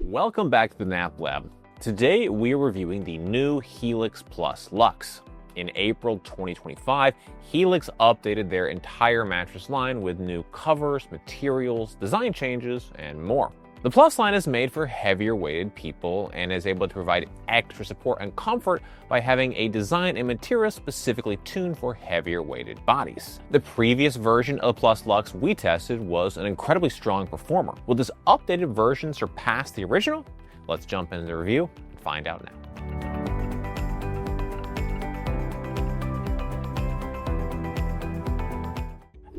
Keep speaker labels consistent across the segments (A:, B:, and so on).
A: Welcome back to the Nap Lab. Today we are reviewing the new Helix Plus Luxe. In April 2025, Helix updated their entire mattress line with new covers, materials, design changes, and more. The Plus line is made for heavier weighted people and is able to provide extra support and comfort by having a design and material specifically tuned for heavier weighted bodies. The previous version of Plus Luxe we tested was an incredibly strong performer. Will this updated version surpass the original? Let's jump into the review and find out now.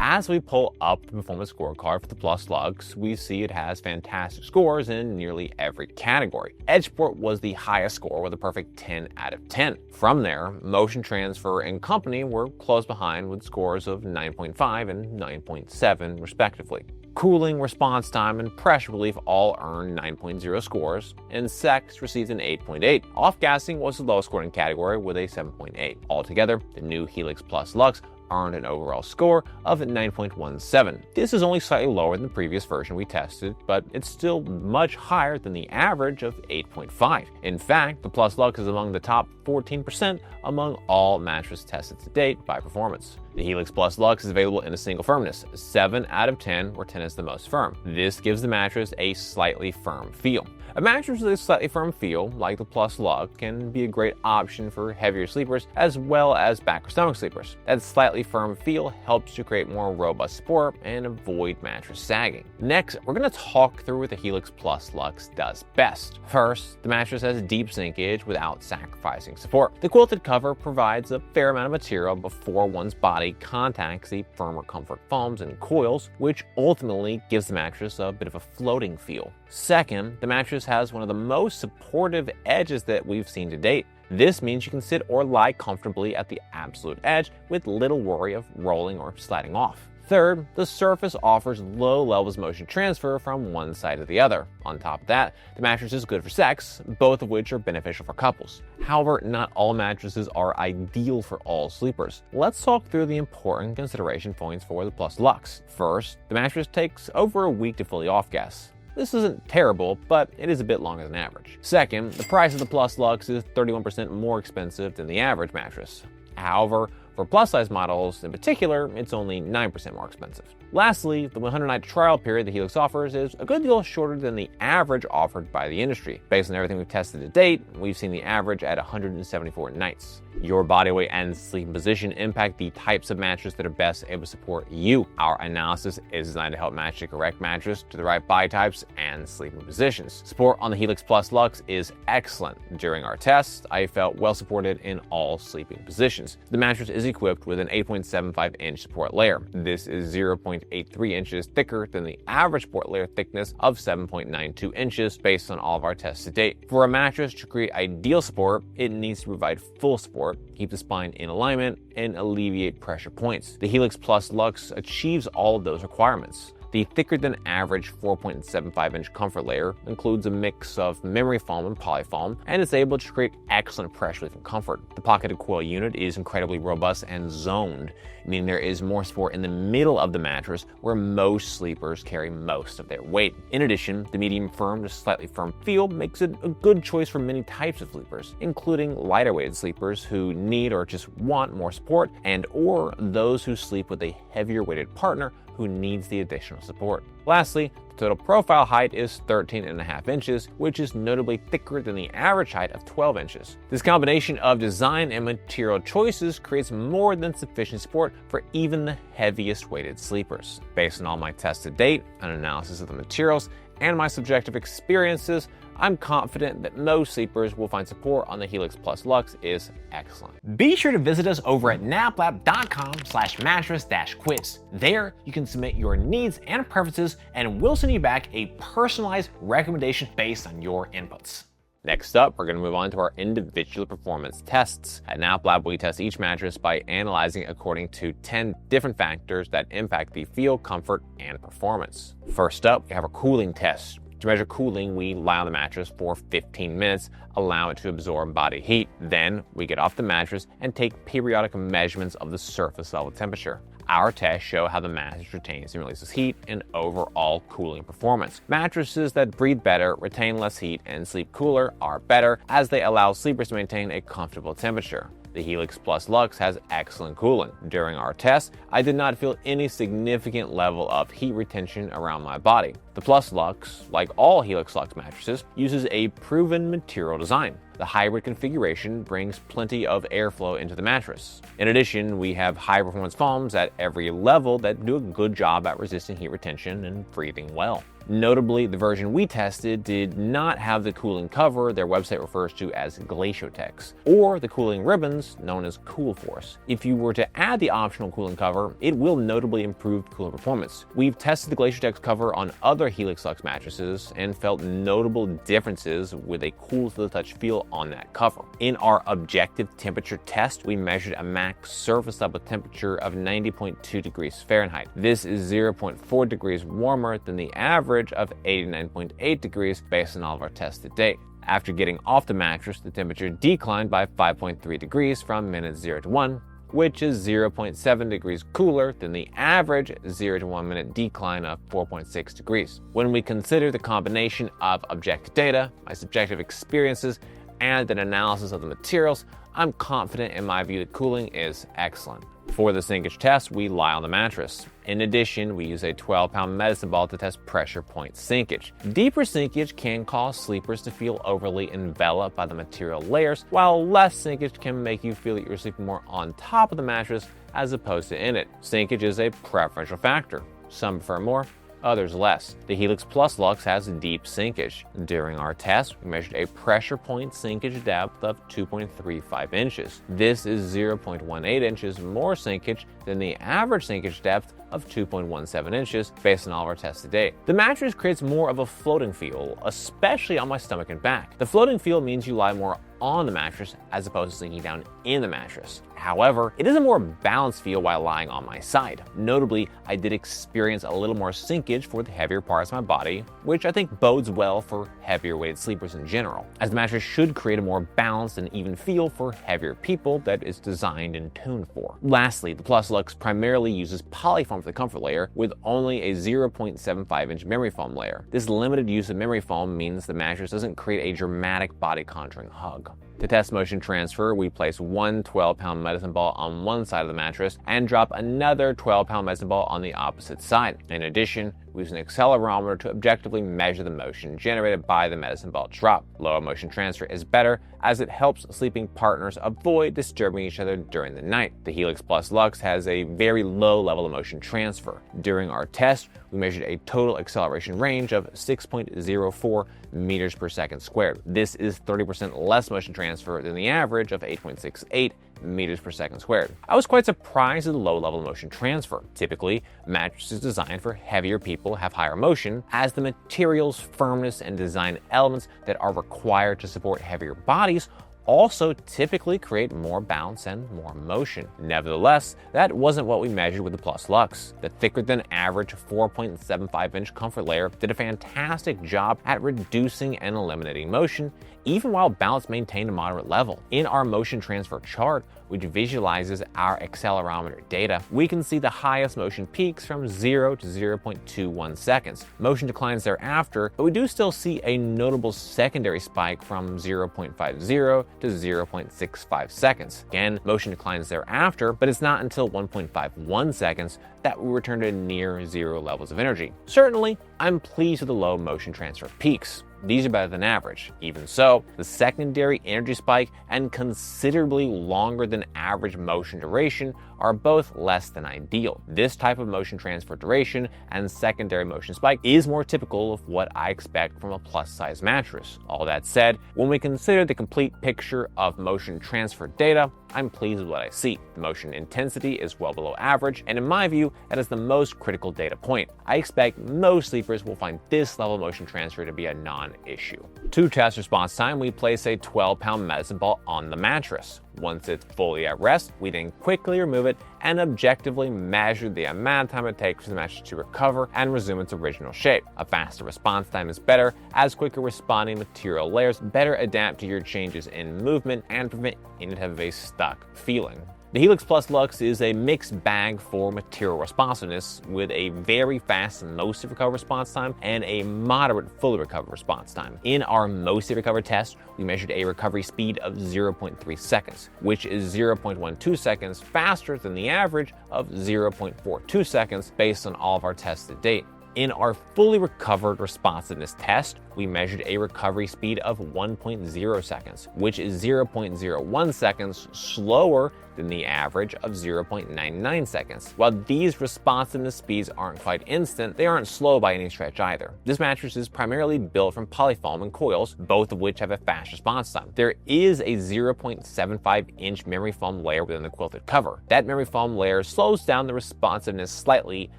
A: As we pull up the performance scorecard for the Plus Luxe, we see it has fantastic scores in nearly every category. Edge support was the highest score with a perfect 10 out of 10. From there, motion transfer and company were close behind with scores of 9.5 and 9.7 respectively. Cooling, response time, and pressure relief all earned 9.0 scores, and sex received an 8.8. Off-gassing was the lowest scoring category with a 7.8. Altogether, the new Helix Plus Luxe earned an overall score of 9.17. This is only slightly lower than the previous version we tested, but it's still much higher than the average of 8.5. In fact, the Plus Luxe is among the top 14% among all mattresses tested to date by performance. The Helix Plus Luxe is available in a single firmness, 7 out of 10, where 10 is the most firm. This gives the mattress a slightly firm feel. A mattress with a slightly firm feel, like the Plus Luxe, can be a great option for heavier sleepers as well as back or stomach sleepers. That slightly firm feel helps to create more robust support and avoid mattress sagging. Next, we're going to talk through what the Helix Plus Luxe does best. First, the mattress has deep sinkage without sacrificing support. The quilted cover provides a fair amount of material before one's body contacts the firmer comfort foams and coils, which ultimately gives the mattress a bit of a floating feel. Second, the mattress has one of the most supportive edges that we've seen to date. This means you can sit or lie comfortably at the absolute edge with little worry of rolling or sliding off. Third, the surface offers low levels of motion transfer from one side to the other. On top of that, the mattress is good for sex, both of which are beneficial for couples. However, not all mattresses are ideal for all sleepers. Let's talk through the important consideration points for the Plus Luxe. First, the mattress takes over a week to fully off-gas. This isn't terrible, but it is a bit longer than average. Second, the price of the Plus Luxe is 31% more expensive than the average mattress. However, for plus-size models in particular, it's only 9% more expensive. Lastly, the 100-night trial period the Helix offers is a good deal shorter than the average offered by the industry. Based on everything we've tested to date, we've seen the average at 174 nights. Your body weight and sleeping position impact the types of mattress that are best able to support you. Our analysis is designed to help match the correct mattress to the right body types and sleeping positions. Support on the Helix Plus Luxe is excellent. During our tests, I felt well supported in all sleeping positions. The mattress is equipped with an 8.75-inch support layer. This is 0.83 inches thicker than the average support layer thickness of 7.92 inches based on all of our tests to date. For a mattress to create ideal support, it needs to provide full support, keep the spine in alignment, and alleviate pressure points. The Helix Plus Luxe achieves all of those requirements. The thicker than average 4.75-inch comfort layer includes a mix of memory foam and polyfoam and is able to create excellent pressure relief and comfort. The pocketed coil unit is incredibly robust and zoned, meaning there is more support in the middle of the mattress where most sleepers carry most of their weight. In addition, the medium firm to slightly firm feel makes it a good choice for many types of sleepers, including lighter weighted sleepers who need or just want more support and or those who sleep with a heavier weighted partner who needs the additional support. Lastly, the total profile height is 13.5 inches, which is notably thicker than the average height of 12 inches. This combination of design and material choices creates more than sufficient support for even the heaviest weighted sleepers. Based on all my tests to date, an analysis of the materials, and my subjective experiences, I'm confident that most sleepers will find support on the Helix Plus Luxe is excellent. Be sure to visit us over at naplab.com/mattress-quiz. There, you can submit your needs and preferences, and we'll send you back a personalized recommendation based on your inputs. Next up, we're going to move on to our individual performance tests. At NapLab, we test each mattress by analyzing according to 10 different factors that impact the feel, comfort, and performance. First up, we have a cooling test. To measure cooling, we lie on the mattress for 15 minutes, allow it to absorb body heat. Then we get off the mattress and take periodic measurements of the surface level temperature. Our tests show how the mattress retains and releases heat and overall cooling performance. Mattresses that breathe better, retain less heat, and sleep cooler are better as they allow sleepers to maintain a comfortable temperature. The Helix Plus Luxe has excellent cooling. During our test, I did not feel any significant level of heat retention around my body. The Plus Luxe, like all Helix Luxe mattresses, uses a proven material design. The hybrid configuration brings plenty of airflow into the mattress. In addition, we have high-performance foams at every level that do a good job at resisting heat retention and breathing well. Notably, the version we tested did not have the cooling cover their website refers to as GlacioTex, or the cooling ribbons known as CoolForce. If you were to add the optional cooling cover, it will notably improve cooling performance. We've tested the GlacioTex cover on other Helix Luxe mattresses and felt notable differences with a cool to the touch feel on that cover. In our objective temperature test, we measured a max surface level temperature of 90.2 degrees Fahrenheit. This is 0.4 degrees warmer than the average of 89.8 degrees based on all of our tests to date. After getting off the mattress, the temperature declined by 5.3 degrees from minute 0 to 1, which is 0.7 degrees cooler than the average 0 to 1 minute decline of 4.6 degrees. When we consider the combination of objective data, my subjective experiences, and an analysis of the materials, I'm confident in my view that cooling is excellent. For the Sinkage test, we lie on the mattress. In addition, we use a 12-pound medicine ball to test pressure point sinkage. Deeper sinkage can cause sleepers to feel overly enveloped by the material layers, while less sinkage can make you feel that you're sleeping more on top of the mattress as opposed to in it. Sinkage is a preferential factor. Some prefer more, others less. The Helix Plus Luxe has deep sinkage. During our test, we measured a pressure point sinkage depth of 2.35 inches. This is 0.18 inches more sinkage than the average sinkage depth of 2.17 inches based on all of our tests to date. The mattress creates more of a floating feel, especially on my stomach and back. The floating feel means you lie more on the mattress as opposed to sinking down in the mattress. However, it is a more balanced feel while lying on my side. Notably, I did experience a little more sinkage for the heavier parts of my body, which I think bodes well for heavier weighted sleepers in general, as the mattress should create a more balanced and even feel for heavier people that it's designed and tuned for. Lastly, the Plus Luxe primarily uses polyfoam for the comfort layer with only a 0.75 inch memory foam layer. This limited use of memory foam means the mattress doesn't create a dramatic body contouring hug. To test motion transfer, we place one 12-pound medicine ball on one side of the mattress and drop another 12-pound medicine ball on the opposite side. In addition, we use an accelerometer to objectively measure the motion generated by the medicine ball drop. Lower motion transfer is better as it helps sleeping partners avoid disturbing each other during the night. The Helix Plus Luxe has a very low level of motion transfer. During our test, we measured a total acceleration range of 6.04 meters per second squared. This is 30% less motion transfer than the average of 8.68 meters per second squared. I was quite surprised at the low level of motion transfer. Typically, mattresses designed for heavier people have higher motion, as the materials, firmness, and design elements that are required to support heavier bodies also typically create more bounce and more motion. Nevertheless, that wasn't what we measured with the Plus Luxe. The thicker than average 4.75 inch comfort layer did a fantastic job at reducing and eliminating motion, even while bounce maintained a moderate level. In our motion transfer chart, which visualizes our accelerometer data, we can see the highest motion peaks from 0 to 0.21 seconds. Motion declines thereafter, but we do still see a notable secondary spike from 0.50 to 0.65 seconds. Again, motion declines thereafter, but it's not until 1.51 seconds that we return to near zero levels of energy. Certainly, I'm pleased with the low motion transfer peaks. These are better than average. Even so, the secondary energy spike and considerably longer than average motion duration are both less than ideal. This type of motion transfer duration and secondary motion spike is more typical of what I expect from a plus-size mattress. All that said, when we consider the complete picture of motion transfer data, I'm pleased with what I see. The motion intensity is well below average, and in my view, that is the most critical data point. I expect most sleepers will find this level of motion transfer to be a non-issue. To test response time, we place a 12-pound medicine ball on the mattress. Once it's fully at rest, we then quickly remove it and objectively measure the amount of time it takes for the mattress to recover and resume its original shape. A faster response time is better, as quicker responding material layers better adapt to your changes in movement and prevent any type of a stuck feeling. The Helix Plus Luxe is a mixed bag for material responsiveness with a very fast mostly recover response time and a moderate fully recover response time. In our mostly recover test, we measured a recovery speed of 0.3 seconds, which is 0.12 seconds faster than the average of 0.42 seconds based on all of our tests to date. In our fully recovered responsiveness test, we measured a recovery speed of 1.0 seconds, which is 0.01 seconds slower than the average of 0.99 seconds. While these responsiveness speeds aren't quite instant, they aren't slow by any stretch either. This mattress is primarily built from polyfoam and coils, both of which have a fast response time. There is a 0.75-inch memory foam layer within the quilted cover. That memory foam layer slows down the responsiveness slightly,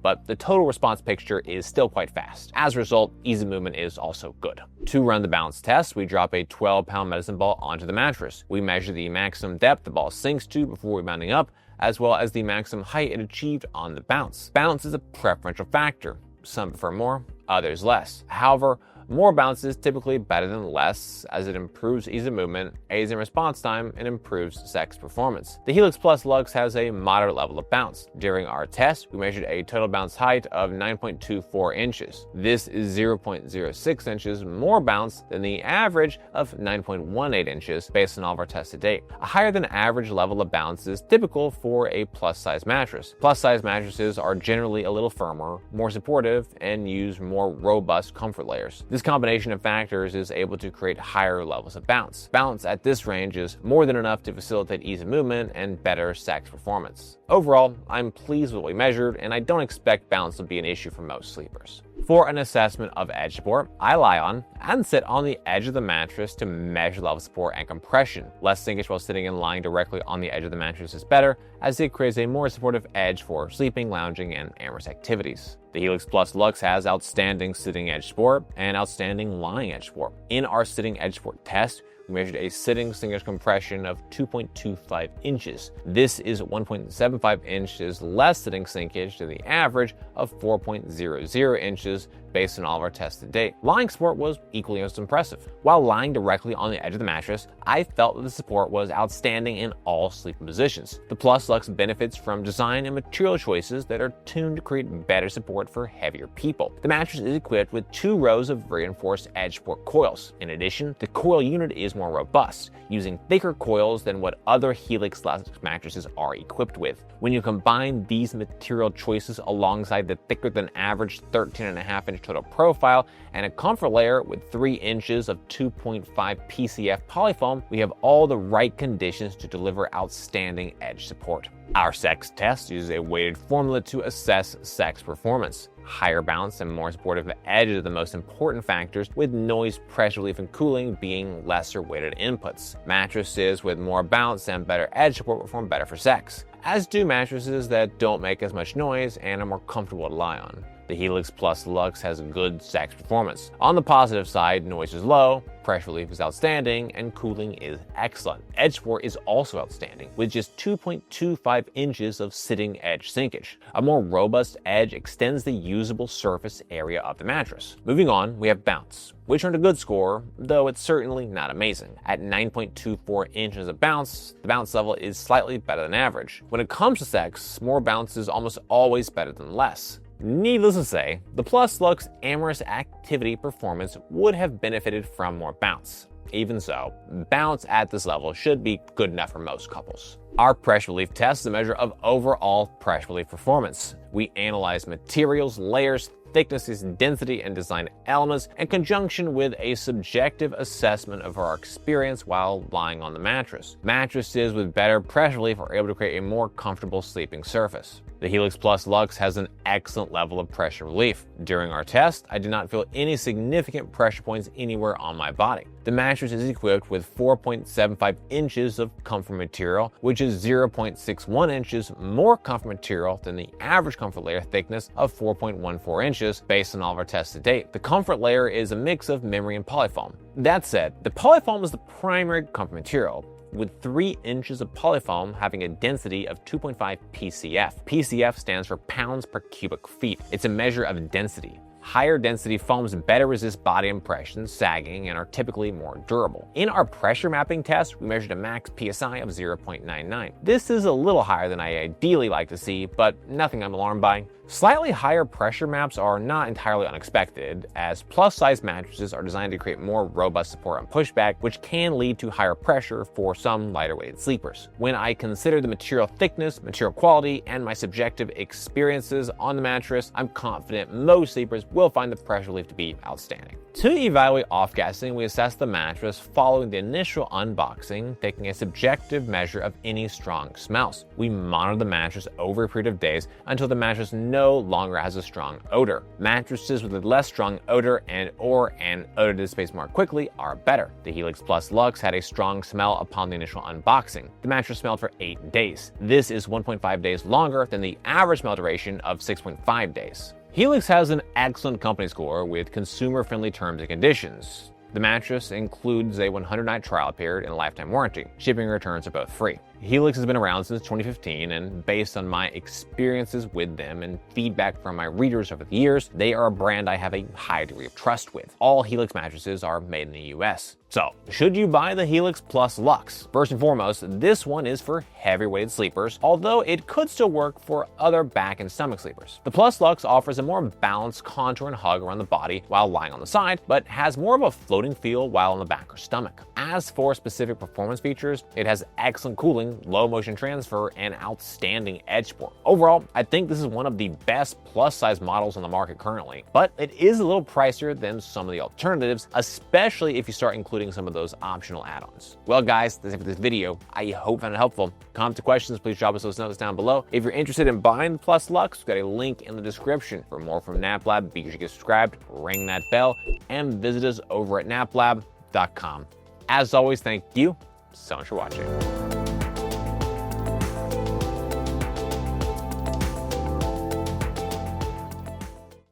A: but the total response picture is still quite fast. As a result, easy movement is also good. To run the balance test, we drop a 12-pound medicine ball onto the mattress. We measure the maximum depth the ball sinks to before rebounding up, as well as the maximum height it achieved on the bounce. Bounce is a preferential factor. Some prefer more, others less. However, more bounce is typically better than less, as it improves ease of movement, aids in response time, and improves sex performance. The Helix Plus Luxe has a moderate level of bounce. During our test, we measured a total bounce height of 9.24 inches. This is 0.06 inches more bounce than the average of 9.18 inches based on all of our tests to date. A higher than average level of bounce is typical for a plus-size mattress. Plus-size mattresses are generally a little firmer, more supportive, and use more robust comfort layers. This combination of factors is able to create higher levels of bounce. Bounce at this range is more than enough to facilitate ease of movement and better sex performance. Overall, I'm pleased with what we measured, and I don't expect bounce to be an issue for most sleepers. For an assessment of edge support, I lie on and sit on the edge of the mattress to measure level of support and compression. Less sinkage while sitting and lying directly on the edge of the mattress is better, as it creates a more supportive edge for sleeping, lounging, and amorous activities. The Helix Plus Luxe has outstanding sitting edge support and outstanding lying edge support. In our sitting edge support test, we measured a sitting sinkage compression of 2.25 inches. This is 1.75 inches less sitting sinkage to the average of 4.00 inches based on all of our tests to date. Lying support was equally as impressive. While lying directly on the edge of the mattress, I felt that the support was outstanding in all sleeping positions. The Plus Luxe benefits from design and material choices that are tuned to create better support for heavier people. The mattress is equipped with 2 rows of reinforced edge support coils. In addition, the coil unit is more robust, using thicker coils than what other Helix Luxe mattresses are equipped with. When you combine these material choices alongside the thicker than average 13.5-inch total profile and a comfort layer with 3 inches of 2.5 PCF polyfoam, we have all the right conditions to deliver outstanding edge support. Our sex test uses a weighted formula to assess sex performance. Higher bounce and more supportive edges are the most important factors, with noise, pressure relief, and cooling being lesser weighted inputs. Mattresses with more bounce and better edge support perform better for sex, as do mattresses that don't make as much noise and are more comfortable to lie on. The Helix Plus Luxe has good sex performance. On the positive side, noise is low, pressure relief is outstanding, and cooling is excellent. Edge support is also outstanding, with just 2.25 inches of sitting edge sinkage. A more robust edge extends the usable surface area of the mattress. Moving on, we have bounce, which earned a good score, though it's certainly not amazing. At 9.24 inches of bounce, the bounce level is slightly better than average. When it comes to sex, more bounce is almost always better than less. Needless to say, the Plus Luxe amorous activity performance would have benefited from more bounce. Even so, bounce at this level should be good enough for most couples. Our pressure relief test is a measure of overall pressure relief performance. We analyze materials, layers, thicknesses, density, and design elements in conjunction with a subjective assessment of our experience while lying on the mattress. Mattresses with better pressure relief are able to create a more comfortable sleeping surface. The Helix Plus Luxe has an excellent level of pressure relief. During our test, I did not feel any significant pressure points anywhere on my body. The mattress is equipped with 4.75 inches of comfort material, which is 0.61 inches more comfort material than the average comfort layer thickness of 4.14 inches based on all of our tests to date. The comfort layer is a mix of memory and polyfoam. That said, the polyfoam is the primary comfort material, with 3 inches of polyfoam having a density of 2.5 PCF. PCF stands for pounds per cubic feet. It's a measure of density. Higher density foams better resist body impressions, sagging, and are typically more durable. In our pressure mapping test, we measured a max PSI of 0.99. This is a little higher than I ideally like to see, but nothing I'm alarmed by. Slightly higher pressure maps are not entirely unexpected, as plus-size mattresses are designed to create more robust support and pushback, which can lead to higher pressure for some lighter-weighted sleepers. When I consider the material thickness, material quality, and my subjective experiences on the mattress, I'm confident most sleepers will find the pressure relief to be outstanding. To evaluate off-gassing, we assess the mattress following the initial unboxing, taking a subjective measure of any strong smells. We monitor the mattress over a period of days until the mattress no longer has a strong odor. Mattresses with a less strong odor and/or an odor dissipates more quickly are better. The Helix Plus Luxe had a strong smell upon the initial unboxing. The mattress smelled for 8 days. This is 1.5 days longer than the average smell duration of 6.5 days. Helix has an excellent company score with consumer-friendly terms and conditions. The mattress includes a 100-night trial period and a lifetime warranty. Shipping and returns are both free. Helix has been around since 2015, and based on my experiences with them and feedback from my readers over the years, they are a brand I have a high degree of trust with. All Helix mattresses are made in the US. So, should you buy the Helix Plus Luxe? First and foremost, this one is for heavy-weighted sleepers, although it could still work for other back and stomach sleepers. The Plus Luxe offers a more balanced contour and hug around the body while lying on the side, but has more of a floating feel while on the back or stomach. As for specific performance features, it has excellent cooling, low motion transfer, and outstanding edge support. Overall, I think this is one of the best plus-size models on the market currently, but it is a little pricier than some of the alternatives, especially if you start including some of those optional add-ons. Well guys, that's it for this video. I hope you found it helpful. Comment to questions, please drop us those notes down below. If you're interested in buying the Plus Luxe, we've got a link in the description. For more from NapLab, be sure to get subscribed, ring that bell, and visit us over at naplab.com. As always, thank you so much for watching.